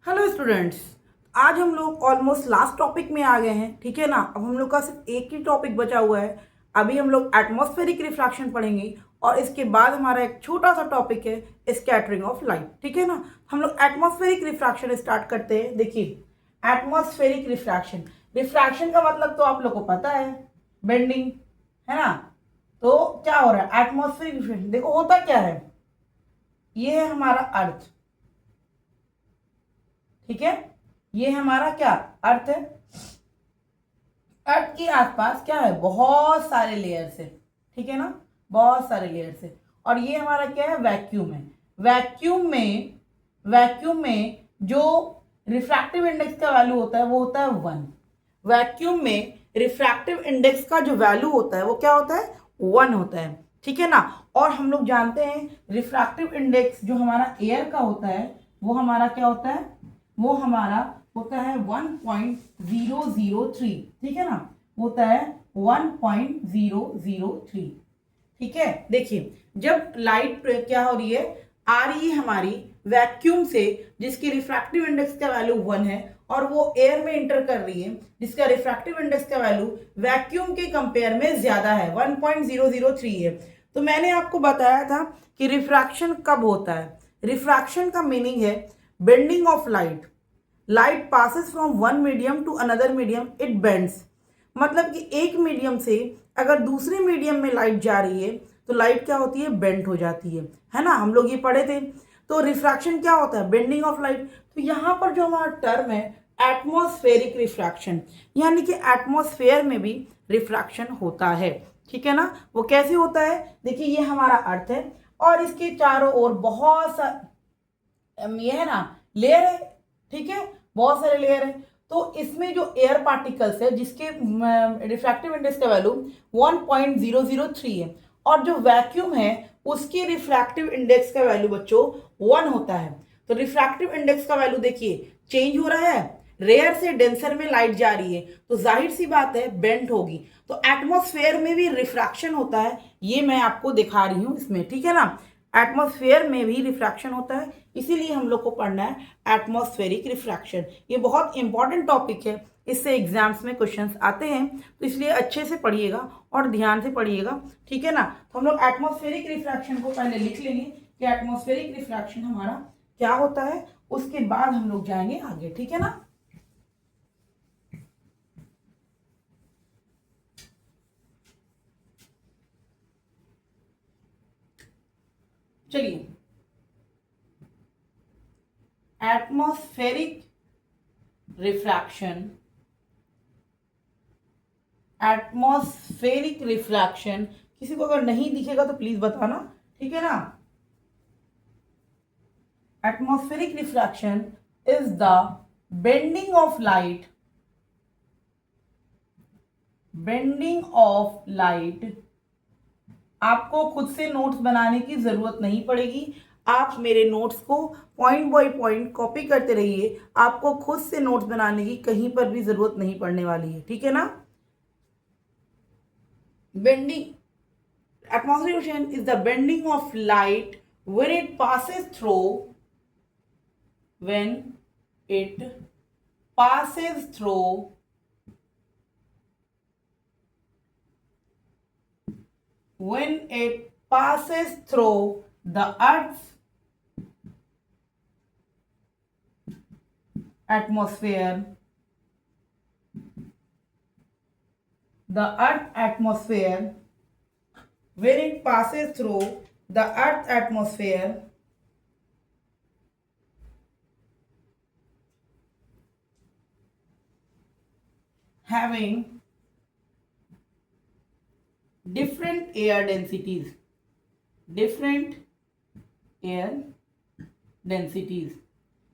Hello students. आज हम लोग ऑलमोस्ट लास्ट टॉपिक में आ गए हैं, ठीक है ना। अब हम लोग का सिर्फ एक ही टॉपिक बचा हुआ है। अभी हम लोग एटमॉस्फेरिक रिफ्रैक्शन पढ़ेंगे और इसके बाद हमारा एक छोटा सा टॉपिक है स्कैटरिंग ऑफ लाइट, ठीक है ना। हम लोग एटमॉस्फेरिक रिफ्रैक्शन स्टार्ट करते हैं। देखिए, एटमॉस्फेरिक रिफ्रैक्शन, रिफ्रैक्शन का मतलब तो आप लोग को पता है, बेंडिंग, है ना। तो क्या हो रहा है एटमॉस्फेरिक रिफ्रैक्शन, देखो होता क्या है, ये है हमारा अर्थ, ठीक है। ये हमारा क्या अर्थ है। अर्थ के आसपास क्या है, बहुत सारे लेयर्स है, ठीक है ना, बहुत सारे लेयर्स है। और ये हमारा क्या है, वैक्यूम है। वैक्यूम में जो रिफ्रैक्टिव इंडेक्स का वैल्यू होता है वो होता है 1। वैक्यूम में रिफ्रैक्टिव इंडेक्स का जो वैल्यू होता है वो क्या होता है, 1 होता है, ठीक है ना। और हम लोग जानते हैं रिफ्रैक्टिव इंडेक्स जो हमारा एयर का होता है वो हमारा क्या होता है, वो हमारा होता है 1.003, ठीक है ना, होता है 1.003, ठीक है। देखिए, जब लाइट क्या हो रही है, आ रही है हमारी वैक्यूम से जिसकी रिफ्रैक्टिव इंडेक्स का वैल्यू 1 है, और वो एयर में इंटर कर रही है जिसका रिफ्रैक्टिव इंडेक्स का वैल्यू वैक्यूम के कंपेयर में ज्यादा है, 1.003 है। तो मैंने आपको बताया था कि रिफ्रैक्शन कब होता है। रिफ्रैक्शन का मीनिंग है bending of light. Light passes from one medium to another medium, it bends. मतलब कि एक मीडियम से अगर दूसरे मीडियम में लाइट जा रही है तो लाइट क्या होती है, बेंड हो जाती है ना। हम लोग ये पढ़े थे। तो रिफ्रैक्शन क्या होता है, बेंडिंग ऑफ लाइट। तो यहाँ पर जो हमारा टर्म है एटमॉस्फेरिक रिफ्रैक्शन, यानी कि एटमॉस्फेयर में भी रिफ्रैक्शन होता है, ठीक है ना। वो कैसे होता है, देखिए ये हमारा अर्थ है और इसके चारों ओर बहुत सा ये है ना लेयर है, ठीक है, बहुत सारे लेयर है। तो इसमें जो एयर पार्टिकल्स है जिसके रिफ्रैक्टिव इंडेक्स का वैल्यू 1.003 है, और जो वैक्यूम है उसके रिफ्रैक्टिव इंडेक्स का वैल्यू बच्चों 1 होता है। तो रिफ्रैक्टिव इंडेक्स का वैल्यू देखिए चेंज हो रहा है, रेयर से डेंसर में लाइट जा रही है तो जाहिर सी बात है बेंड होगी। तो एटमॉस्फेयर में भी रिफ्रैक्शन होता है, ये मैं आपको दिखा रही हूं इसमें, ठीक है ना। एटमॉस्फेयर में भी रिफ्रैक्शन होता है, इसीलिए हम लोग को पढ़ना है एटमॉस्फेरिक रिफ्रैक्शन। ये बहुत इंपॉर्टेंट टॉपिक है, इससे एग्जाम्स में क्वेश्चंस आते हैं, तो इसलिए अच्छे से पढ़िएगा और ध्यान से पढ़िएगा, ठीक है ना। तो हम लोग एटमॉस्फेरिक रिफ्रैक्शन को पहले लिख लेंगे कि एटमॉस्फेरिक रिफ्रैक्शन हमारा क्या होता है, उसके बाद हम लोग जाएंगे आगे, ठीक है ना। चलिए, एटमॉस्फेरिक रिफ्रैक्शन, एटमॉस्फेरिक रिफ्रैक्शन, किसी को अगर नहीं दिखेगा तो प्लीज बताना, ठीक है ना। Atmospheric refraction is the bending of light, bending of light. आपको खुद से नोट्स बनाने की जरूरत नहीं पड़ेगी, आप मेरे नोट्स को पॉइंट बाय पॉइंट कॉपी करते रहिए, आपको खुद से नोट्स बनाने की कहीं पर भी जरूरत नहीं पड़ने वाली है, ठीक है ना। Bending, atmospheric radiation is the bending of light when it passes through, when it passes through when it passes through the earth's atmosphere, the earth atmosphere, when it passes through the earth atmosphere, having different air densities, different air densities।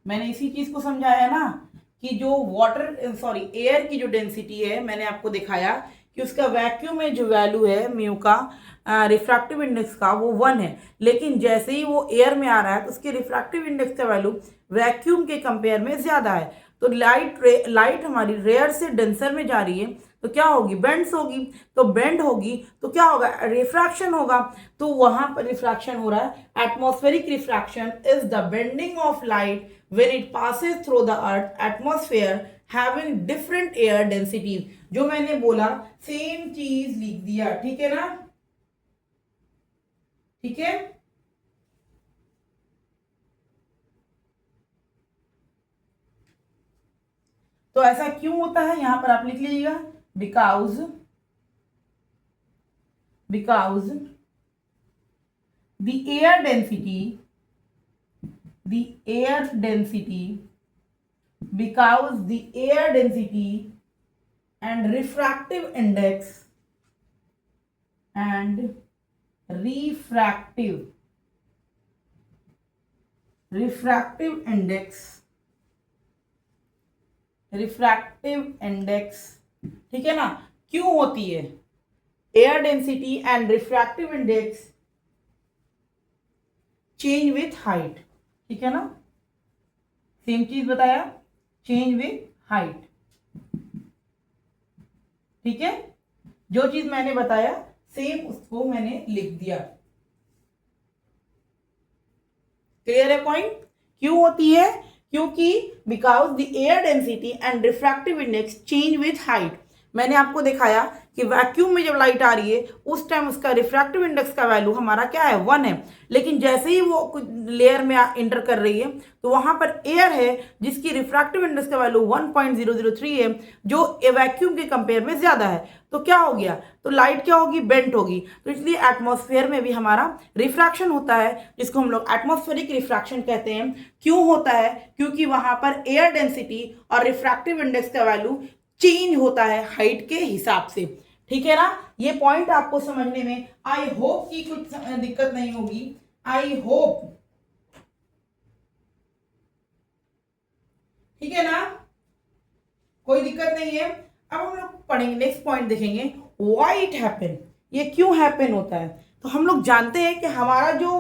मैंने इसी चीज को समझाया ना कि जो water sorry air की जो डेंसिटी है, मैंने आपको दिखाया कि उसका वैक्यूम में जो वैल्यू है म्यू का रिफ्रैक्टिव इंडेक्स का वो 1 है, लेकिन जैसे ही वो एयर में आ रहा है तो उसके रिफ्रैक्टिव इंडेक्स का वैल्यू वैक्यूम के कंपेयर में ज्यादा है। तो लाइट हमारी रेयर से डेंसर में जा रही है तो क्या होगी, बेंड्स होगी। तो बेंड होगी तो क्या होगा, रिफ्रैक्शन होगा। तो वहां पर रिफ्रैक्शन हो रहा है। Atmospheric refraction is the bending of light when it passes through the earth atmosphere having different air densities. जो मैंने बोला सेम चीज लिख दिया, ठीक है ना, ठीक है। तो ऐसा क्यों होता है यहां पर आप लिख लीजिएगा, because the air density because the air density and refractive index refractive index, ठीक है ना, क्यों होती है, air density and refractive index change with height, ठीक है ना, सेम चीज बताया, चेंज विथ हाइट, ठीक है, जो चीज मैंने बताया सेम उसको मैंने लिख दिया। क्लियर है पॉइंट? क्यों होती है? क्योंकि because the air density and refractive index change with height. मैंने आपको दिखाया कि वैक्यूम में जब लाइट आ रही है उस टाइम उसका रिफ्रैक्टिव इंडेक्स का वैल्यू हमारा क्या है, 1 है, लेकिन जैसे ही वो लेयर में इंटर कर रही है तो वहां पर एयर है जिसकी रिफ्रैक्टिव इंडेक्स का वैल्यू 1.003 है, जो वैक्यूम के कंपेयर में ज्यादा है। तो क्या हो गया, तो लाइट क्या होगी, बेंट होगी। तो इसलिए एटमॉस्फेयर में भी हमारा रिफ्रैक्शन होता है, जिसको हम लोग एटमॉस्फेरिक रिफ्रैक्शन कहते हैं। क्यों होता है? क्योंकि वहां पर एयर डेंसिटी और रिफ्रैक्टिव इंडेक्स का वैल्यू चेंज होता है हाइट के हिसाब से, ठीक है ना। ये पॉइंट आपको समझने में आई होप की कुछ दिक्कत नहीं होगी, आई होप, ठीक है ना, कोई दिक्कत नहीं है। अब हम लोग पढ़ेंगे, नेक्स्ट पॉइंट देखेंगे, व्हाई इट हैपन, ये क्यों हैपन होता है। तो हम लोग जानते हैं कि हमारा जो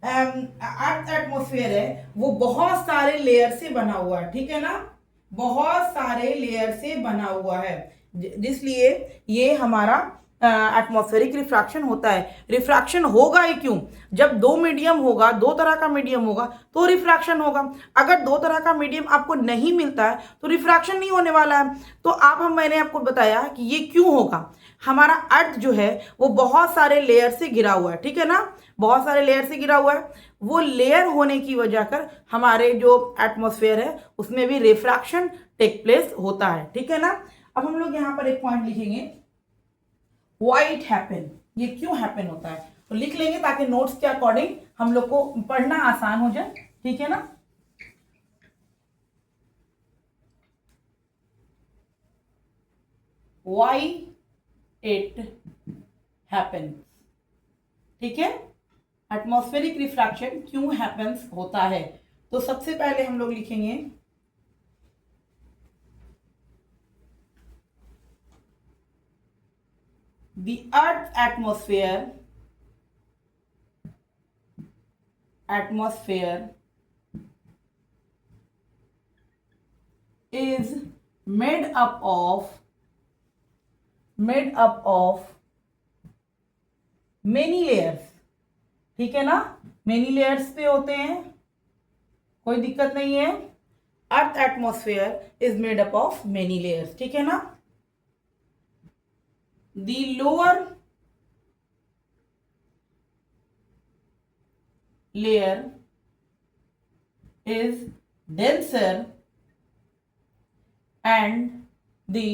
अर्थ एटमॉस्फेयर है वो बहुत सारे लेयर से बना हुआ है, ठीक है ना, बहुत सारे लेयर से बना हुआ है, इसलिए ये हमारा एटमॉस्फेरिक रिफ्रैक्शन होता है। रिफ्रैक्शन होगा ही क्यों, जब दो मीडियम होगा, दो तरह का मीडियम होगा तो रिफ्रैक्शन होगा। अगर दो तरह का मीडियम आपको नहीं मिलता है तो रिफ्रैक्शन नहीं होने वाला है। तो मैंने आपको बताया कि ये क्यों होगा। हमारा अर्थ जो है वो बहुत सारे लेयर से घिरा हुआ है, ठीक है ना, बहुत सारे लेयर से घिरा हुआ है। वो लेयर होने की वजह कर हमारे जो एटमॉस्फेयर है उसमें भी रिफ्रैक्शन टेक प्लेस होता है, ठीक है ना। अब हम लोग यहाँ पर एक पॉइंट लिखेंगे, व्हाई इट हैपन, ये क्यों हैपन होता है, तो लिख लेंगे ताकि नोट्स के अकॉर्डिंग हम लोग को पढ़ना आसान हो जाए, ठीक है ना। व्हाई इट हैपन, ठीक है, एटमॉस्फेरिक रिफ्रैक्शन क्यों हैपन्स होता है। तो सबसे पहले हम लोग लिखेंगे the earth atmosphere is made up of many layers, ठीक है ना, मेनी लेयर्स पे होते हैं, कोई दिक्कत नहीं है। अर्थ atmosphere is made up of many layers, ठीक है ना। The lower layer is denser and the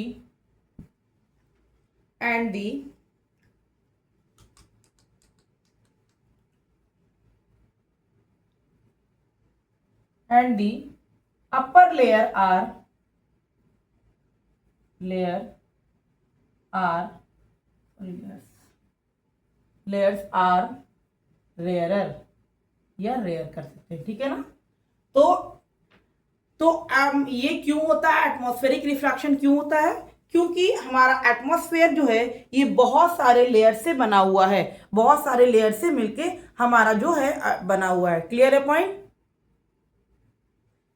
upper layer are rarer या रेयर कर सकते हैं, ठीक है ना। तो ये क्यों होता है, एटमॉस्फेरिक रिफ्रैक्शन क्यों होता है, क्योंकि हमारा एटमॉस्फेयर जो है ये बहुत सारे लेयर से बना हुआ है, बहुत सारे लेयर से मिलके हमारा जो है बना हुआ है। क्लियर है पॉइंट,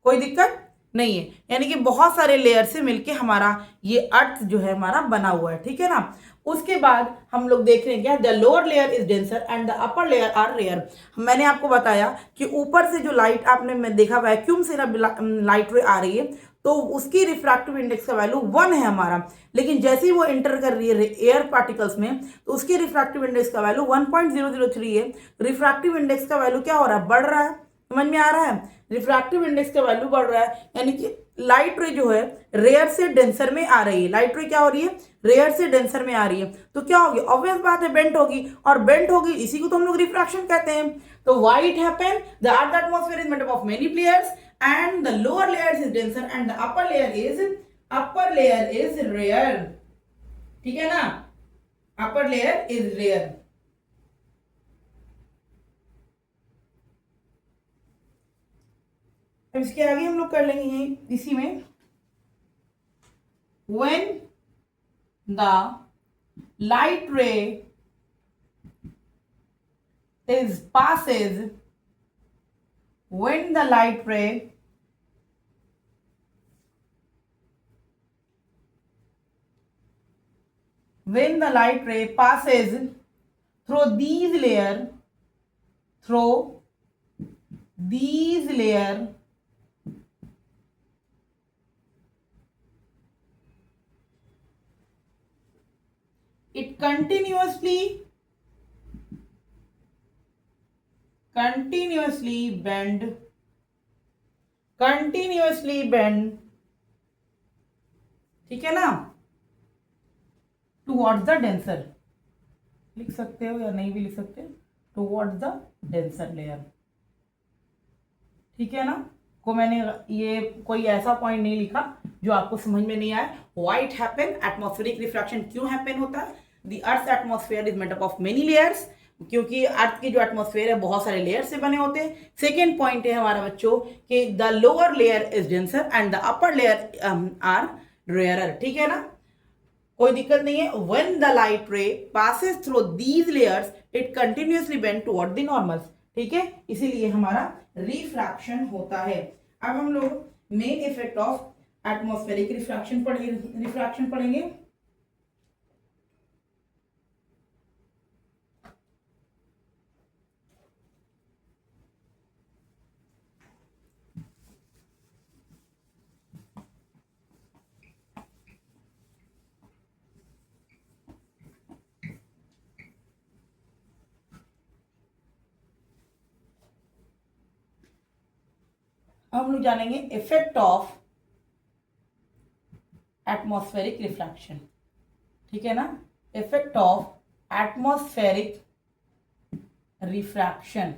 कोई दिक्कत? नहीं है, यानी कि बहुत सारे लेयर से मिलके हमारा ये अर्थ जो है हमारा बना हुआ है, ठीक है ना। उसके बाद हम लोग देख रहे हैं क्या, the lower layer is denser and the upper layer are rare. मैंने आपको बताया कि ऊपर से जो लाइट आपने मैं देखा वैक्यूम से लाइट रे आ रही है, तो उसकी रिफ्रैक्टिव इंडेक्स का वैल्यू 1 है हमारा, लेकिन जैसे ही वो एंटर कर रही है एयर पार्टिकल्स में तो उसकी रिफ्रैक्टिव इंडेक्स का वैल्यू 1.003 है। रिफ्रैक्टिव इंडेक्स का वैल्यू क्या हो रहा है, बढ़ रहा है, समझ में आ रहा है। रिफ्रैक्टिव इंडेक्स का वैल्यू बढ़ रहा है, यानी कि लाइट रे जो है रेयर से डेंसर में आ रही है। लाइट रे क्या हो रही है, रेयर से डेंसर में आ रही है, तो क्या होगी, ऑब्वियस बात है बेंट होगी, और बेंट होगी इसी को तो हम लोग रिफ्रैक्शन कहते हैं। तो white happen the earth atmosphere is made up of many layers and the lower layer is denser and the upper layer is rare, ठीक है ना, अपर लेयर इज रेयर। अब इसके आगे हम लोग कर लेंगे ये इसी में, when the light ray is passes, when the light ray passes through these layer it continuously bend, ठीक है ना, टुवर्ड्स द डेंसर, लिख सकते हो या नहीं भी लिख सकते, टुवर्ड्स द डेंसर लेयर, ठीक है ना। को मैंने ये कोई ऐसा पॉइंट नहीं लिखा जो आपको समझ में नहीं आए। व्हाइट हैपन, एटमॉस्फेरिक रिफ्रैक्शन क्यों हैपन होता है, the earth atmosphere is made up of many layers, क्योंकि अर्थ की जो एटमॉस्फेयर है बहुत सारे लेयर से बने होते हैं। सेकेंड पॉइंट है हमारा बच्चों कि the lower layer is denser and the upper layer are rarer, ठीक है ना, कोई दिक्कत नहीं है। When the light ray passes through these layers it continuously bend toward the normal, ठीक है, इसीलिए हमारा रिफ्रैक्शन होता है। अब हम लोग main effect of atmospheric refraction पढ़ेंगे। हम लोग जानेंगे इफेक्ट ऑफ एटमॉस्फेरिक रिफ्रैक्शन, ठीक है ना, इफेक्ट ऑफ एटमॉस्फेरिक रिफ्रैक्शन,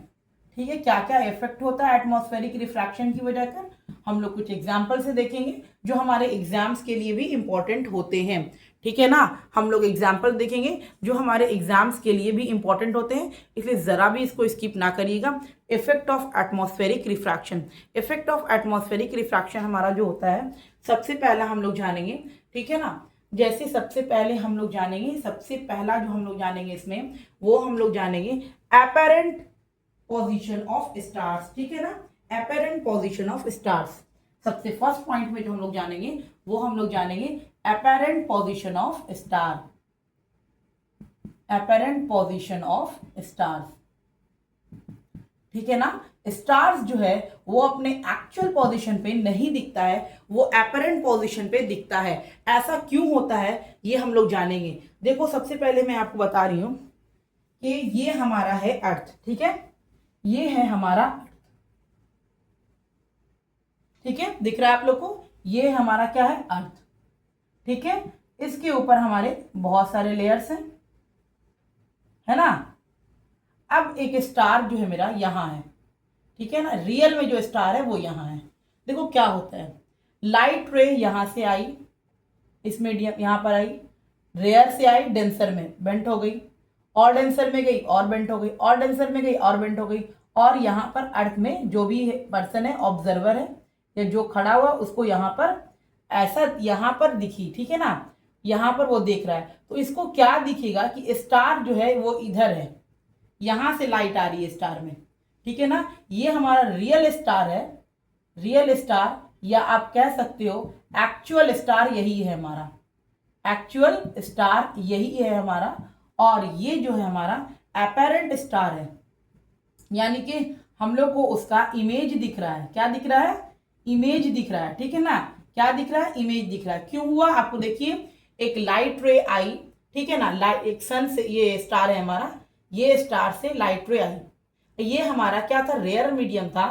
ठीक है, क्या क्या इफेक्ट होता है एटमॉस्फेरिक रिफ्रैक्शन की वजह से, हम लोग कुछ एग्जाम्पल से देखेंगे जो हमारे एग्जाम्स के लिए भी इंपॉर्टेंट होते हैं, ठीक है ना। हम लोग एग्जाम्पल देखेंगे जो हमारे एग्जाम्स के लिए भी इंपॉर्टेंट होते हैं, इसलिए ज़रा भी इसको स्किप ना करिएगा। Effect of atmospheric refraction, effect of atmospheric refraction हमारा जो होता है सबसे पहला हम लोग जानेंगे, ठीक है ना। जैसे सबसे पहले हम लोग जानेंगे, सबसे पहला जो हम लोग जानेंगे इसमें वो हम लोग जानेंगे एपेरेंट पोजीशन ऑफ स्टार्स, ठीक है ना, एपेरेंट पोजीशन ऑफ स्टार्स। सबसे फर्स्ट पॉइंट में जो हम लोग जानेंगे वो हम लोग जानेंगे apparent position of star, apparent position of stars, ठीक है ना। स्टार्स जो है वो अपने एक्चुअल पोजीशन पे नहीं दिखता है, वो एपेरेंट पोजीशन पे दिखता है। ऐसा क्यों होता है ये हम लोग जानेंगे। देखो सबसे पहले मैं आपको बता रही हूं कि ये हमारा है अर्थ, ठीक है, ये है हमारा अर्थ, ठीक है, दिख रहा है आप लोग को, ये हमारा क्या है, अर्थ, ठीक है। इसके ऊपर हमारे बहुत सारे लेयर्स हैं, है ना। अब एक स्टार जो है मेरा यहां है, ठीक है ना, रियल में जो स्टार है वो यहां है। देखो क्या होता है, लाइट रे यहां से आई, इस मीडियम यहां पर आई, रेयर से आई डेंसर में बेंट हो गई, और डेंसर में गई और बेंट हो गई, और डेंसर में गई और बेंट हो गई, और यहाँ पर अर्थ में जो भी पर्सन है, ऑब्जर्वर है या जो खड़ा हुआ उसको यहाँ पर ऐसा यहाँ पर दिखी, ठीक है ना, यहाँ पर वो देख रहा है, तो इसको क्या दिखेगा कि स्टार जो है वो इधर है, यहाँ से लाइट आ रही है स्टार में, ठीक है ना। ये हमारा रियल स्टार है, रियल स्टार या आप कह सकते हो एक्चुअल स्टार यही है हमारा, एक्चुअल स्टार यही है हमारा, और ये जो है हमारा अपैरेंट स्टार है, यानी कि हम लोग को उसका इमेज दिख रहा है। क्या दिख रहा है? इमेज दिख रहा है, ठीक है ना। क्या दिख रहा है? इमेज दिख रहा है। क्यों हुआ? आपको देखिए, एक लाइट रे आई, ठीक है ना, लाइट एक सन से, ये स्टार है हमारा, ये स्टार से लाइट रे आई, ये हमारा क्या था? रेयर मीडियम था,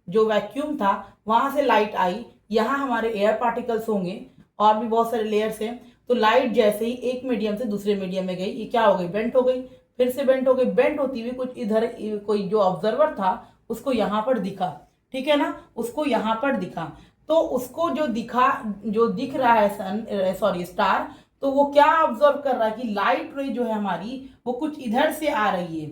जो वैक्यूम था, वहां से लाइट आई, यहाँ हमारे एयर पार्टिकल्स होंगे और भी बहुत सारे लेयर्स हैं। तो लाइट जैसे ही एक मीडियम से दूसरे मीडियम में गई, ये क्या हो गई? बेंट हो गई, फिर से बेंट हो गई, बेंट होती हुई कुछ इधर, कोई जो ऑब्जर्वर था उसको यहाँ पर दिखा, ठीक है ना, उसको यहाँ पर दिखा। तो उसको जो दिखा, जो दिख रहा है सन, सॉरी स्टार, तो वो क्या ऑब्जर्व कर रहा है कि लाइट रे जो है हमारी वो कुछ इधर से आ रही है,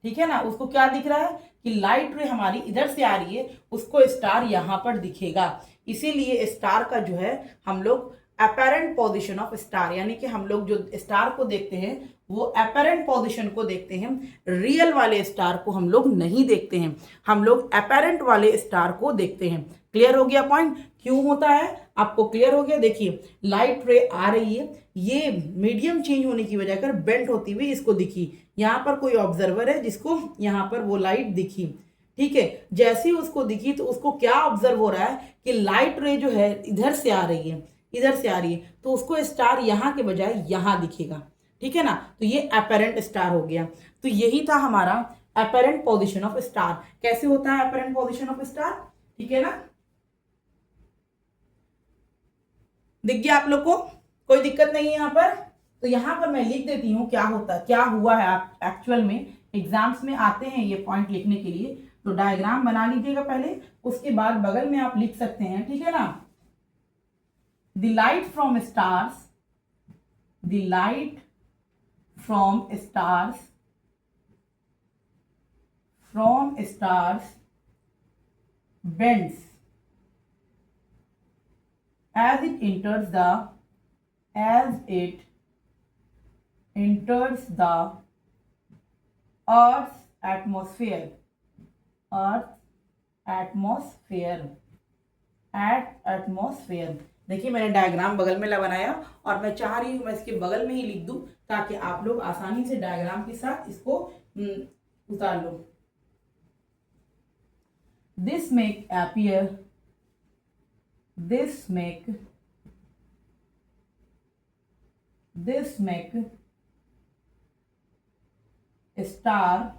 ठीक है ना। उसको क्या दिख रहा है कि लाइट रे हमारी इधर से आ रही है, उसको स्टार यहाँ पर दिखेगा। इसीलिए स्टार का जो है हम लोग अपैरेंट पोजीशन ऑफ स्टार, यानी कि हम लोग जो स्टार को देखते हैं वो अपैरेंट पोजीशन को देखते हैं, रियल वाले स्टार को हम लोग नहीं देखते हैं, हम लोग अपैरेंट वाले स्टार को देखते हैं। क्लियर हो गया पॉइंट? क्यों होता है आपको क्लियर हो गया? देखिए, लाइट रे आ रही है, ये मीडियम चेंज होने की वजह कर बेंट होती हुई इसको दिखी, यहाँ पर कोई ऑब्जर्वर है जिसको यहाँ पर वो लाइट दिखी, ठीक है। जैसे ही उसको दिखी तो उसको क्या ऑब्जर्व हो रहा है कि लाइट रे जो है इधर से आ रही है, इधर से आ रही है, तो उसको स्टार यहाँ के बजाय यहाँ दिखेगा, ठीक है ना। तो ये अपैरेंट स्टार हो गया। तो यही था हमारा अपैरेंट पोजीशन ऑफ स्टार। कैसे होता है अपैरेंट पोजीशन ऑफ स्टार? ठीक है ना, दिख गया आप लोग को? कोई दिक्कत नहीं है यहाँ पर? तो यहाँ पर मैं लिख देती हूँ क्या होता, क्या हुआ है एक्चुअल में। एग्जाम्स में आते हैं ये पॉइंट लिखने के लिए, तो डायग्राम बना लीजिएगा पहले, उसके बाद बगल में आप लिख सकते हैं, ठीक है ना। The light from stars, the light from stars bends as it enters the Earth's atmosphere. देखिए, मैंने डायग्राम बगल में बनाया और मैं चाह रही हूं मैं इसके बगल में ही लिख दूं ताकि आप लोग आसानी से डायग्राम के साथ इसको उतार लो। This make star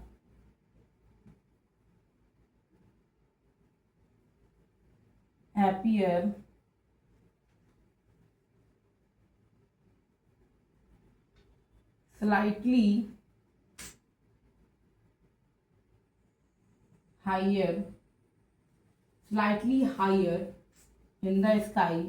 appear slightly higher in the sky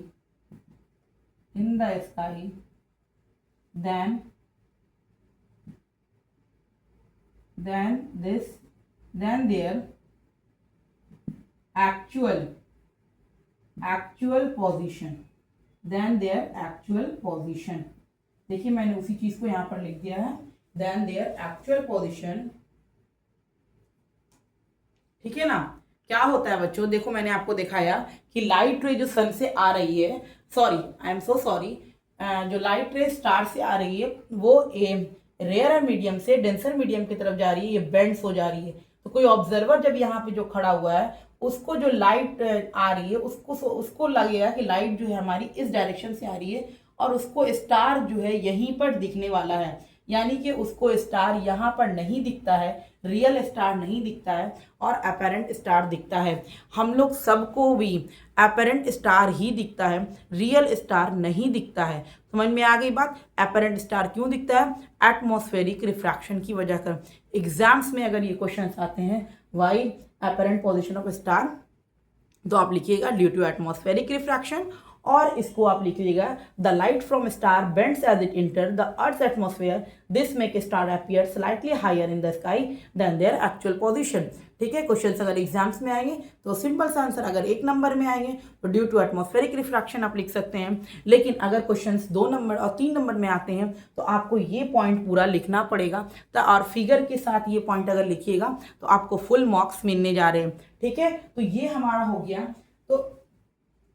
than their actual position। देखिए, मैंने उसी चीज को यहां पर लिख दिया है, देन देयर एक्चुअल पोजीशन, ठीक है ना। क्या होता है बच्चों, देखो मैंने आपको दिखाया कि लाइट रे जो सन से आ रही है, sorry I am so sorry, जो लाइट रे स्टार से आ रही है वो रेयर मीडियम से डेंसर मीडियम की तरफ जा रही है, ये बेंड्स हो जा रही है। तो कोई ऑब्जर्वर जब यहाँ पे जो खड़ा हुआ है उसको जो लाइट आ रही है उसको लगेगा कि लाइट जो है हमारी इस डायरेक्शन से आ रही है और उसको स्टार जो है यहीं पर दिखने वाला है, यानी कि उसको स्टार यहाँ पर नहीं दिखता है, रियल स्टार नहीं दिखता है और अपैरेंट स्टार दिखता है। हम लोग सबको भी अपैरेंट स्टार ही दिखता है, रियल स्टार नहीं दिखता है। समझ में आ गई बात? अपैरेंट स्टार क्यों दिखता है? एटमॉस्फेरिक रिफ्रैक्शन की वजह कर। एग्जाम्स में अगर ये क्वेश्चन आते हैं why apparent position of star, तो आप लिखिएगा ड्यू टू एटमॉस्फेरिक रिफ्रैक्शन, और इसको आप लिखिएगा the light from star bends as it enter the earth atmosphere, this make star appear slightly higher in the sky than their actual position. ठीक है, question अगर एग्जाम्स में आएंगे तो सिंपल सा आंसर, अगर 1 नंबर में आएंगे तो ड्यू टू एटमॉस्फेरिक रिफ्रैक्शन आप लिख सकते हैं, लेकिन अगर क्वेश्चन 2 नंबर और 3 नंबर में आते हैं तो आपको ये पॉइंट पूरा लिखना पड़ेगा। तो और फिगर के साथ ये पॉइंट अगर लिखिएगा तो आपको फुल मार्क्स मिलने जा रहे हैं। ठीक है, तो ये हमारा हो गया। तो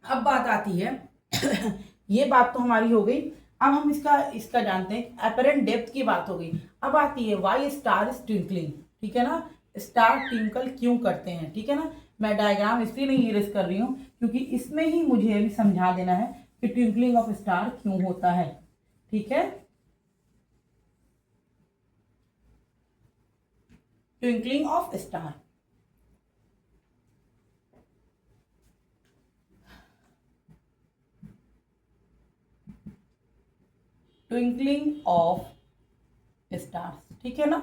अब बात आती है ये बात तो हमारी हो गई। अब हम इसका इसका जानते हैं, अपरेंट डेप्थ की बात हो गई। अब आती है वाई स्टार इज ट्विंकलिंग, ठीक है ना, स्टार ट्विंकल क्यों करते हैं, ठीक है ना। मैं डायग्राम इसलिए नहीं यूज कर रही हूँ क्योंकि इसमें ही मुझे अभी समझा देना है कि ट्विंकलिंग ऑफ स्टार क्यों होता है, ठीक है। Twinkling of star, twinkling of stars, ठीक है ना।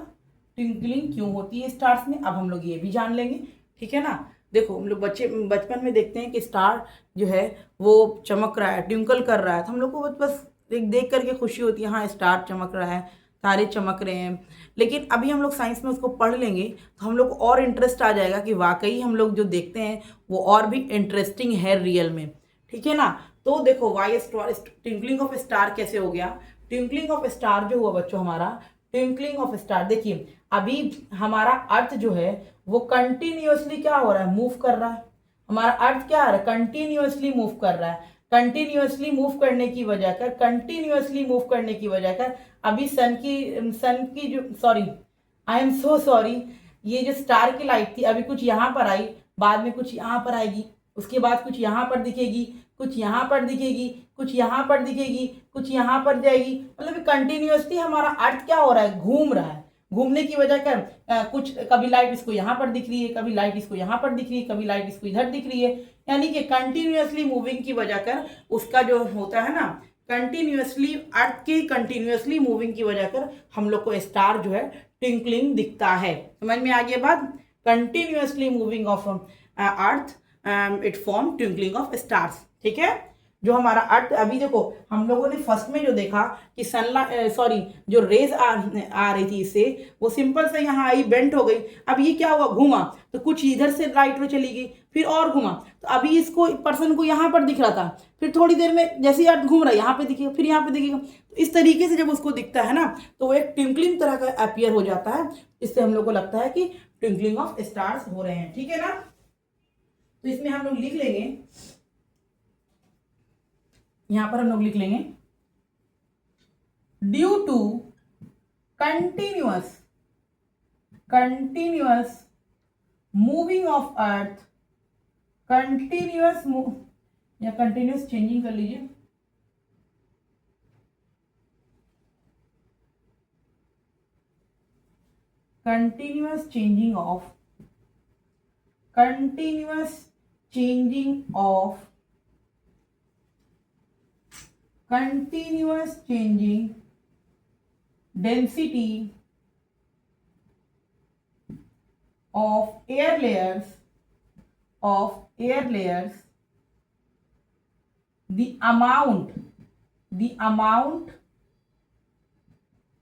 ट्विंकलिंग क्यों होती है स्टार्स में, अब हम लोग ये भी जान लेंगे, ठीक है ना। देखो हम लोग बचपन में देखते हैं कि स्टार जो है वो चमक रहा है, ट्विंकल कर रहा है, तो हम लोग को बस देख करके खुशी होती है, हाँ स्टार चमक रहा है, तारे चमक रहे हैं। लेकिन अभी हम लोग साइंस में उसको पढ़ लेंगे तो हम लोग को और इंटरेस्ट आ जाएगा कि वाकई हम लोग जो देखते हैं वो और भी इंटरेस्टिंग है रियल में, ठीक है ना। तो देखो why star, twinkling of star कैसे हो गया। ट्विंकलिंग ऑफ स्टार जो हुआ बच्चों हमारा, ट्विंकलिंग ऑफ स्टार, देखिए अभी हमारा अर्थ जो है वो कंटिन्यूअसली क्या हो रहा है, मूव कर रहा है। हमारा अर्थ क्या आ रहा है, कंटिन्यूअसली मूव कर रहा है। कंटिन्यूअसली मूव करने की वजह कर, कंटिन्यूअसली मूव करने की वजह कर अभी सन की जो, sorry I am so sorry, ये जो स्टार की लाइट थी अभी कुछ यहाँ पर आई, बाद में कुछ यहाँ पर आएगी, उसके बाद कुछ यहाँ पर दिखेगी, कुछ यहाँ पर दिखेगी, कुछ यहाँ पर दिखेगी, कुछ यहाँ पर जाएगी। मतलब कंटिन्यूअसली हमारा अर्थ क्या हो रहा है, घूम रहा है। घूमने की वजह कर कुछ कभी लाइट इसको यहाँ पर दिख रही है, कभी लाइट इसको यहाँ पर दिख रही है, कभी लाइट इसको इधर दिख रही है। यानी कि कंटिन्यूअसली मूविंग की वजह कर उसका जो होता है ना, कंटिन्यूअसली अर्थ की कंटिन्यूअसली मूविंग की वजह कर हम लोग को स्टार जो है ट्विंकलिंग दिखता है। समझ में आ गया बात, continuously moving of earth it form twinkling of stars, ठीक है। जो हमारा अर्थ, अभी देखो हम लोगों ने फर्स्ट में जो देखा कि सनलाइट सॉरी जो रेज आ रही थी इससे, वो सिंपल से यहाँ आई, बेंट हो गई। अब ये क्या हुआ, घूमा, तो कुछ इधर से लाइट में चली गई, फिर और घूमा, तो अभी इसको पर्सन को यहाँ पर दिख रहा था, फिर थोड़ी देर में जैसे अर्थ घूम रहा है यहाँ पे दिखेगा, फिर यहाँ पे दिखेगा। तो इस तरीके से जब उसको दिखता है ना तो वो एक ट्विंकलिंग तरह का अपीयर हो जाता है। इससे हम लोग को लगता है कि ट्विंकलिंग ऑफ स्टार्स हो रहे हैं, ठीक है ना। तो इसमें हम लोग लिख लेंगे, यहां पर हम लोग लिख लेंगे due to continuous moving of earth, continuous move या कंटिन्यूअस चेंजिंग कर लीजिए, continuous changing of continuous changing density of air layers, the amount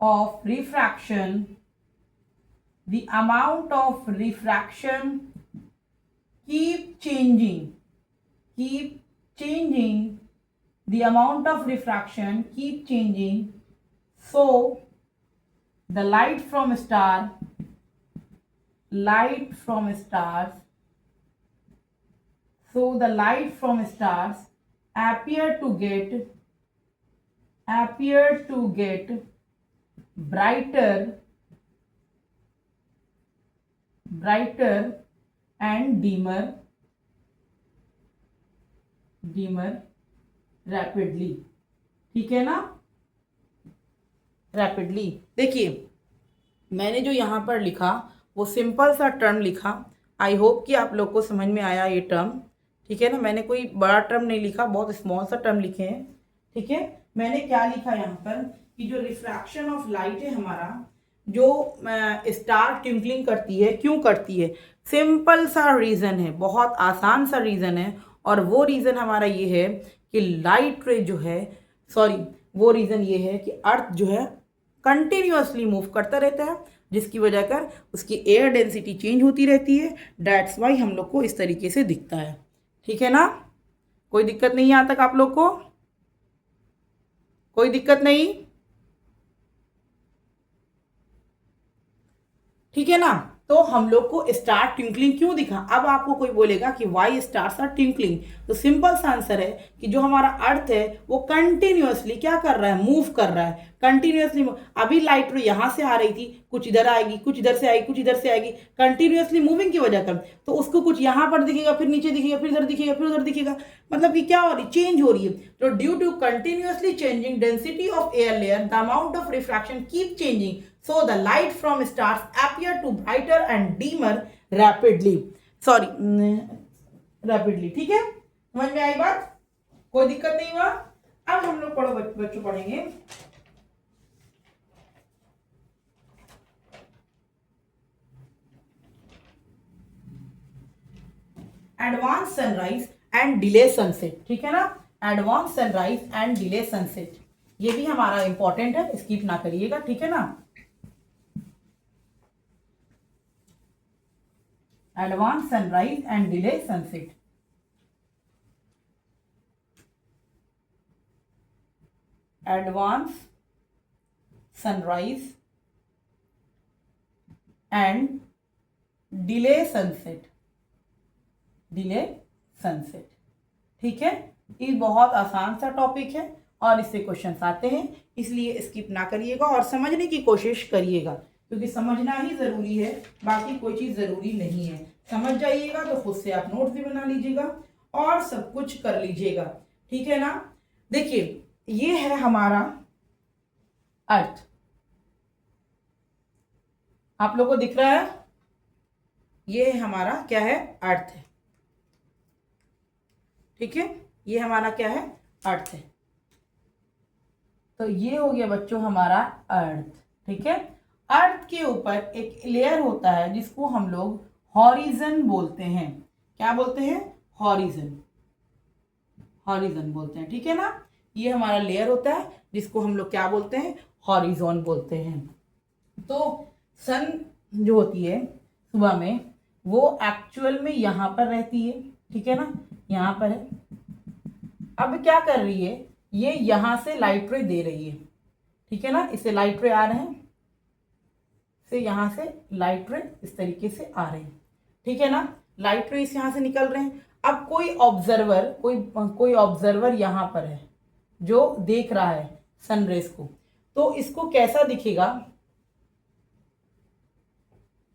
of refraction keep changing, the amount of refraction keep changing, so the light from stars appear to get brighter and dimmer rapidly, ठीक है ना, rapidly. देखिए मैंने जो यहाँ पर लिखा वो सिंपल सा टर्म लिखा, आई होप कि आप लोग को समझ में आया ये टर्म, ठीक है ना। मैंने कोई बड़ा टर्म नहीं लिखा, बहुत स्मॉल सा टर्म लिखे हैं, ठीक है। मैंने क्या लिखा यहाँ पर कि जो रिफ्रैक्शन ऑफ लाइट है हमारा, जो स्टार ट्विंकलिंग करती है, क्यों करती है, सिंपल सा रीज़न है, बहुत आसान सा रीज़न है। और वो रीज़न हमारा ये है कि लाइट रे जो है, सॉरी वो रीज़न ये है कि अर्थ जो है कंटिन्यूअसली मूव करता रहता है, जिसकी वजह कर उसकी एयर डेंसिटी चेंज होती रहती है। दैट्स वाई हम लोग को इस तरीके से दिखता है, ठीक है ना। कोई दिक्कत नहीं यहाँ तक आप लोग को, कोई दिक्कत नहीं, ठीक है ना। तो हम लोग को स्टार ट्विंकलिंग क्यों दिखा। अब आपको कोई बोलेगा कि वाई स्टार्स आर ट्विंकलिंग, तो सिंपल सा आंसर है कि जो हमारा अर्थ है वो कंटिन्यूअसली क्या कर रहा है, मूव कर रहा है, कंटिन्यूअसली। अभी लाइट रे यहाँ से आ रही थी, कुछ इधर आएगी, कुछ इधर से आएगी, कुछ इधर से आएगी, कंटिन्यूअसली मूविंग की वजह कर, तो उसको कुछ यहाँ पर दिखेगा, फिर नीचे दिखेगा, फिर इधर दिखेगा, फिर उधर दिखेगा, मतलब कि क्या हो रही, चेंज हो रही है। तो due to continuously changing density of air layer the amount of refraction keep changing, so the light from stars appear to brighter and dimmer rapidly, rapidly। ठीक है, समझ में आई बात, कोई दिक्कत नहीं हुआ। अब हम लोग पढ़ो बच्चों पढ़ेंगे advance sunrise and delay sunset. ठीक है ना, advance sunrise and delay sunset, ये भी हमारा इंपॉर्टेंट है, स्किप ना करिएगा। ठीक है ना, advance sunrise and delay sunset. Advance sunrise and delay sunset, delay sunset. ठीक है, ये बहुत आसान सा टॉपिक है और इससे क्वेश्चंस आते हैं, इसलिए स्किप ना करिएगा और समझने की कोशिश करिएगा, क्योंकि समझना ही जरूरी है, बाकी कोई चीज जरूरी नहीं है। समझ जाइएगा तो खुद से आप नोट्स भी बना लीजिएगा और सब कुछ कर लीजिएगा। ठीक है ना, देखिए ये है हमारा अर्थ, आप लोगों को दिख रहा है, ये हमारा क्या है, अर्थ है। ठीक है, ये हमारा क्या है, अर्थ है। तो ये हो गया बच्चों हमारा अर्थ। ठीक है, अर्थ के ऊपर एक लेयर होता है जिसको हम लोग हॉरिजन बोलते हैं। क्या बोलते हैं, हॉरिजन, हॉरिजन बोलते हैं। ठीक है ना, ये हमारा लेयर होता है जिसको हम लोग क्या बोलते हैं, हॉरिजॉन बोलते हैं। तो सन जो होती है सुबह में, वो एक्चुअल में यहाँ पर रहती है। ठीक है ना, यहाँ पर है। अब क्या कर रही है, ये यहाँ से लाइट रे दे रही है। ठीक है ना, इससे लाइट रे आ रहे हैं, से यहाँ से लाइट रे इस तरीके से आ रहे हैं। ठीक है ना, लाइट रे इस यहाँ से निकल रहे हैं। अब कोई ऑब्जर्वर, कोई ऑब्जर्वर यहाँ पर है जो देख रहा है सनरेज को, तो इसको कैसा दिखेगा,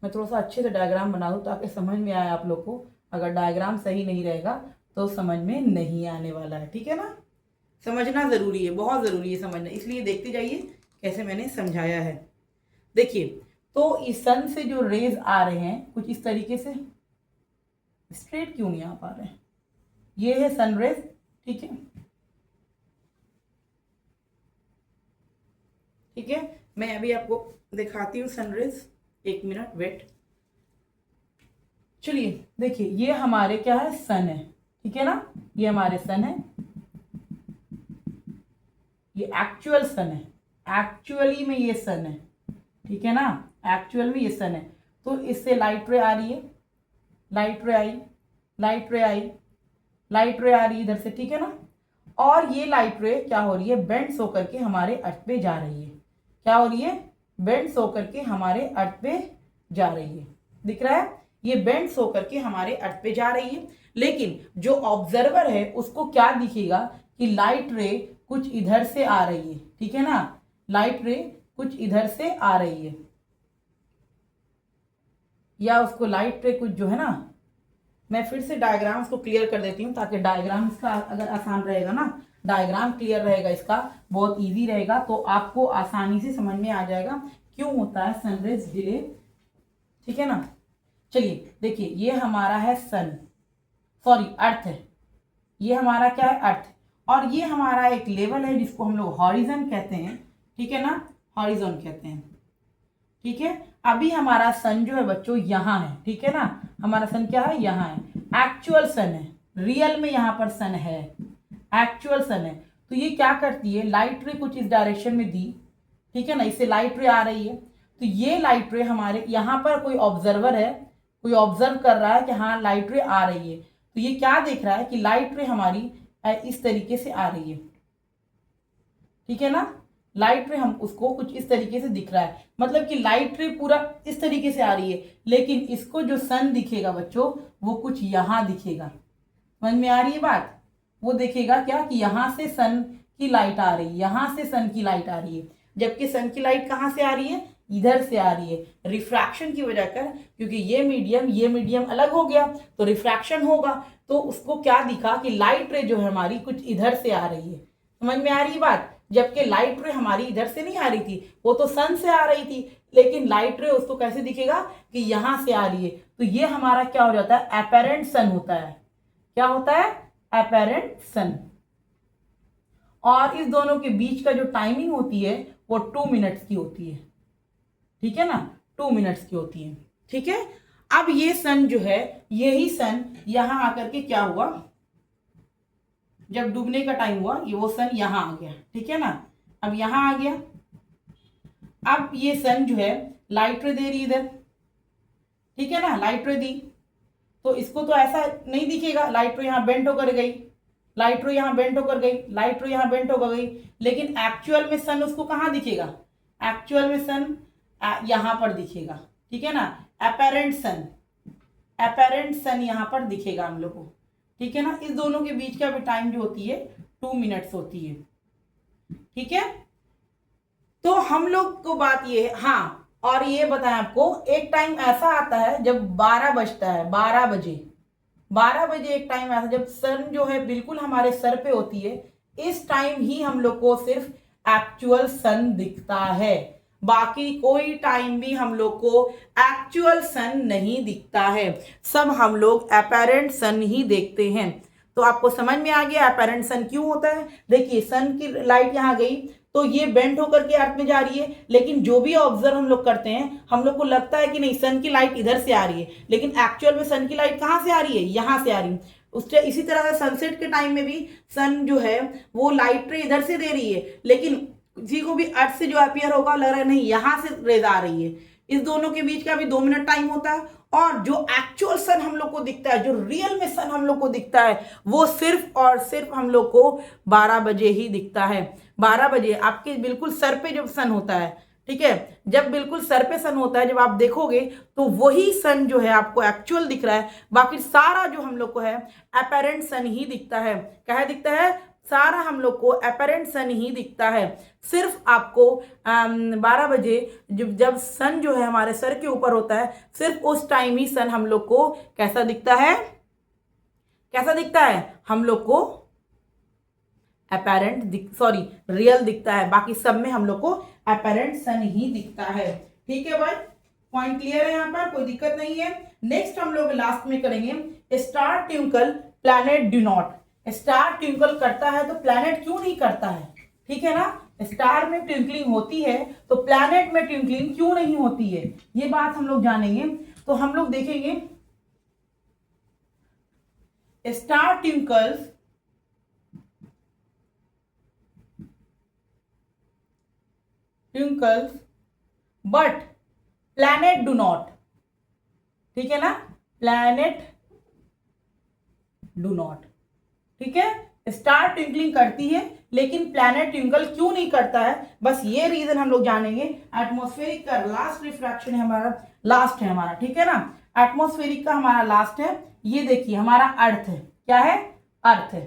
मैं थोड़ा सा अच्छे से डायग्राम बना दूं ताकि समझ में आए आप लोग को। अगर डायग्राम सही नहीं रहेगा तो समझ में नहीं आने वाला है। ठीक है ना, समझना जरूरी है, बहुत जरूरी है समझना, इसलिए देखते जाइए कैसे मैंने समझाया है। देखिए, तो इस सन से जो रेज आ रहे हैं कुछ इस तरीके से, स्ट्रेट क्यों नहीं आ पा रहे हैं, ये है सन रेज। ठीक है, ठीक है, मैं अभी आपको दिखाती हूँ सन रेज, एक मिनट वेट। चलिए देखिए, ये हमारे क्या है, सन है। ठीक है ना, ये हमारे सन है, ये एक्चुअल सन है, एक्चुअली में ये सन है। ठीक है ना, एक्चुअल में ये सन है। तो इससे लाइट रे आ रही है, लाइट रे आई, लाइट रे आई, लाइट रे आ रही है इधर से। ठीक है ना, और ये लाइट रे क्या हो रही है, बेंड्स होकर के हमारे अर्थ पे जा रही है। क्या हो रही है, बेंड्स होकर के हमारे अर्थ पे जा रही है। दिख रहा है, ये बेंड्स होकर के हमारे अर्थ पे जा रही है। लेकिन जो ऑब्जर्वर है उसको क्या दिखेगा कि लाइट रे कुछ इधर से आ रही है। ठीक है ना, लाइट रे कुछ इधर से आ रही है, या उसको लाइट रे कुछ जो है ना, मैं फिर से डायग्राम्स को क्लियर कर देती हूँ ताकि डायग्राम्स का अगर आसान रहेगा ना, डायग्राम क्लियर रहेगा, इसका बहुत इजी रहेगा, तो आपको आसानी से समझ में आ जाएगा क्यों होता है सनरेज डिले। ठीक है ना, चलिए देखिए, ये हमारा है सन, सॉरी अर्थ है, ये हमारा क्या है, अर्थ, और ये हमारा एक लेवल है जिसको हम लोग हॉरिजन कहते हैं। ठीक है ना, हॉरिजॉन कहते हैं। ठीक है, अभी हमारा सन जो है बच्चों यहाँ है। ठीक है ना, हमारा सन क्या है, यहाँ है, एक्चुअल सन है, रियल में यहाँ पर सन है, एक्चुअल सन है। तो ये क्या करती है, लाइट रे कुछ इस डायरेक्शन में दी। ठीक है ना, इससे लाइट रे आ रही है, तो ये लाइट रे हमारे यहाँ पर कोई ऑब्जर्वर है, कोई ऑब्जर्व कर रहा है कि हाँ लाइट रे आ रही है, तो ये क्या देख रहा है कि लाइट रे हमारी इस तरीके से आ रही है। ठीक है ना, लाइट रे हम उसको कुछ इस तरीके से दिख रहा है, मतलब कि लाइट रे पूरा इस तरीके से आ रही है, लेकिन इसको जो सन दिखेगा बच्चों वो कुछ यहाँ दिखेगा। समझ में आ रही है बात? वो देखेगा क्या कि यहाँ से सन की लाइट आ रही है, यहाँ से सन की लाइट आ रही है, जबकि सन की लाइट कहाँ से आ रही है? इधर से आ रही है। रिफ्रैक्शन की वजह कर, क्योंकि ये मीडियम अलग हो गया तो रिफ्रैक्शन होगा, तो उसको क्या दिखा कि लाइट रे जो है हमारी कुछ इधर से आ रही है। समझ में आ रही बात? जबकि लाइट रे हमारी इधर से नहीं आ रही थी, वो तो सन से आ रही थी, लेकिन लाइट रे उसको कैसे दिखेगा कि यहां से आ रही है। तो ये हमारा क्या हो जाता है? एपेरेंट सन होता है। क्या होता है? एपेरेंट सन। और इस दोनों के बीच का जो टाइमिंग होती है वो 2 मिनट्स की होती है। ठीक है ना? 2 मिनट्स की होती है। ठीक है। अब ये सन जो है, यही सन यहां आकर के क्या हुआ, जब डूबने का टाइम हुआ ये वो सन यहां आ गया। ठीक है ना? अब यहां आ गया। अब ये सन जो है लाइट रे दे रही इधर। ठीक है ना? लाइट रे दी तो इसको तो ऐसा नहीं दिखेगा, लाइट रे यहां बेंट होकर गई, लाइट रे यहां बेंट होकर गई, लाइट रे यहां बेंट होकर गई, लेकिन एक्चुअल में सन उसको कहां दिखेगा? एक्चुअल में सन यहां पर दिखेगा। ठीक है ना? एपेरेंट सन यहां पर दिखेगा हम लोग को। ठीक है ना? इस दोनों के बीच का भी टाइम जो होती है 2 मिनट्स होती है। ठीक है। तो हम लोग को बात ये है, हाँ, और ये बताएं आपको, एक टाइम ऐसा आता है जब 12 बजता है, 12 बजे, 12 बजे एक टाइम ऐसा जब सन जो है बिल्कुल हमारे सर पे होती है। इस टाइम ही हम लोग को सिर्फ एक्चुअल सन दिखता है, बाकी कोई टाइम भी हम लोग को एक्चुअल सन नहीं दिखता है, सब हम लोग एपेरेंट सन ही देखते हैं। तो आपको समझ में आ गया एपेरेंट सन क्यों होता है? देखिए सन की लाइट यहाँ गई तो ये बेंट होकर के अर्थ में जा रही है, लेकिन जो भी ऑब्जर्व हम लोग करते हैं हम लोग को लगता है कि नहीं सन की लाइट इधर से आ रही है, लेकिन एक्चुअल में सन की लाइट कहाँ से आ रही है? यहाँ से आ रही है। उससे इसी तरह से सनसेट के टाइम में भी सन जो है वो लाइट रे इधर से दे रही है, लेकिन किसी को भी अर्थ से जो अपीयर होगा लग रहा है नहीं यहाँ से रेज आ रही है। इस दोनों के बीच का भी 2 मिनट टाइम होता है, और जो एक्चुअल सन हम लोग को दिखता है, जो रियल में सन हम लोग को दिखता है, वो सिर्फ और सिर्फ हम लोग को 12 बजे ही दिखता है। 12 बजे आपके बिल्कुल सर पे जब सन होता है, ठीक है, जब बिल्कुल सर पे सन होता है, जब आप देखोगे तो वही सन जो है आपको एक्चुअल दिख रहा है, बाकी सारा जो हम लोग को है अपेरेंट सन ही दिखता है। क्या दिखता है? सारा हम लोग को अपेरेंट सन ही दिखता है। सिर्फ आपको 12 बजे जब सन जो है हमारे सर के ऊपर होता है, सिर्फ उस टाइम ही सन हम लोग को कैसा दिखता है? कैसा दिखता है? हम लोग को रियल दिखता है, बाकी सब में हम लोग को अपेरेंट सन ही दिखता है। ठीक है भाई, पॉइंट क्लियर है? यहाँ पर कोई दिक्कत नहीं है। नेक्स्ट हम लोग लास्ट में करेंगे star twinkle planet do not. Star twinkle करता है तो प्लैनेट क्यों नहीं करता है? ठीक है ना? स्टार में ट्विंकलिंग होती है तो प्लैनेट में ट्विंकलिंग क्यों नहीं होती है, ये बात हम लोग जानेंगे। तो हम लोग देखेंगे star twinkles but planet do not. ठीक है ना? Planet do not. ठीक है, स्टार ट्विंकलिंग करती है लेकिन प्लैनेट ट्विंकल क्यों नहीं करता है, बस ये रीजन हम लोग जानेंगे। एटमॉस्फेरिक का लास्ट रिफ्रैक्शन है हमारा, लास्ट है हमारा। ठीक है ना? एटमॉस्फेरिक का हमारा लास्ट है। ये देखिए हमारा अर्थ है। क्या है? अर्थ है।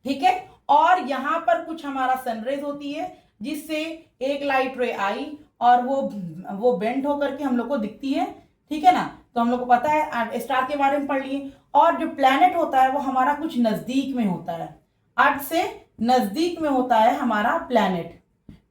ठीक है, और यहां पर कुछ हमारा सनरेज होती है जिससे एक लाइट रे आई और वो बेंड होकर के हम लोग को दिखती है। ठीक है ना? तो हम लोग को पता है, स्टार के बारे में पढ़ लिए। और जो प्लैनेट होता है वो हमारा कुछ नजदीक में होता है, अर्थ से नजदीक में होता है हमारा प्लैनेट।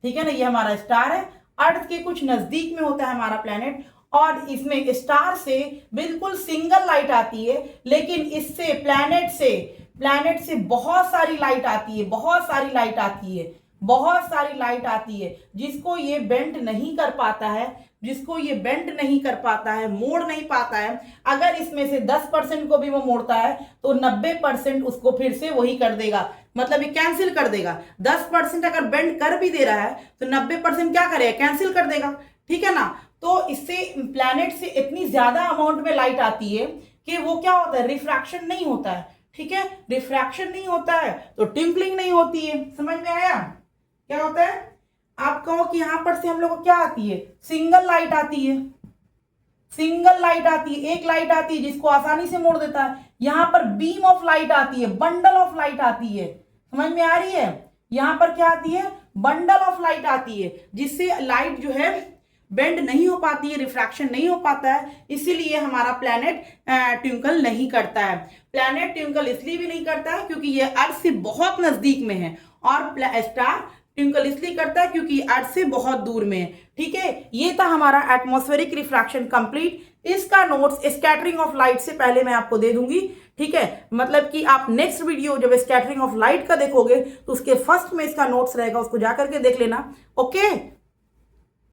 ठीक है ना? ये हमारा स्टार है, अर्थ के कुछ नजदीक में होता है हमारा प्लैनेट, और इसमें स्टार से बिल्कुल सिंगल लाइट आती है, लेकिन इससे प्लैनेट से बहुत सारी लाइट आती है, बहुत सारी लाइट आती है, बहुत सारी लाइट आती है, जिसको ये बेंड नहीं कर पाता है, जिसको ये बेंड नहीं कर पाता है, मोड़ नहीं पाता है। अगर इसमें से 10% को भी वो मोड़ता है तो 90% उसको फिर से वही कर देगा, मतलब ये कैंसिल कर देगा। 10% अगर बेंड कर भी दे रहा है तो 90% क्या करेगा? कैंसिल कर देगा। ठीक है ना? तो इससे प्लैनेट से इतनी ज्यादा अमाउंट में लाइट आती है कि वो क्या होता है? रिफ्रैक्शन नहीं होता है। ठीक है, रिफ्रैक्शन नहीं होता है तो ट्विंकलिंग नहीं होती है। समझ में आया? क्या होता है, आप कहो कि यहां पर से हम लोग को क्या आती है, सिंगल लाइट आती है, सिंगल लाइट आती है, एक लाइट आती है जिसको आसानी से मोड़ देता है। यहां पर बीम ऑफ लाइट आती है, बंडल ऑफ लाइट आती है, समझ में आ रही है। यहां पर क्या आती है, बंडल ऑफ लाइट आती है, जिससे लाइट जो है बेंड नहीं हो पाती है, रिफ्रैक्शन नहीं हो पाता है, इसीलिए हमारा प्लैनेट ट्विंकल नहीं करता है। प्लैनेट ट्विंकल इसलिए भी नहीं करता है क्योंकि ये अर्थ से बहुत नजदीक में है, और स्टार ट्विंकल इसलिए करता है क्योंकि अर्थ से बहुत दूर में है। ठीक है, ये था हमारा एटमॉस्फेरिक रिफ्रैक्शन कंप्लीट। इसका नोट्स स्कैटरिंग ऑफ लाइट से पहले मैं आपको दे दूंगी। ठीक है, मतलब कि आप नेक्स्ट वीडियो जब स्कैटरिंग ऑफ लाइट का देखोगे तो उसके फर्स्ट में इसका नोट्स रहेगा, उसको जाकर के देख लेना। ओके।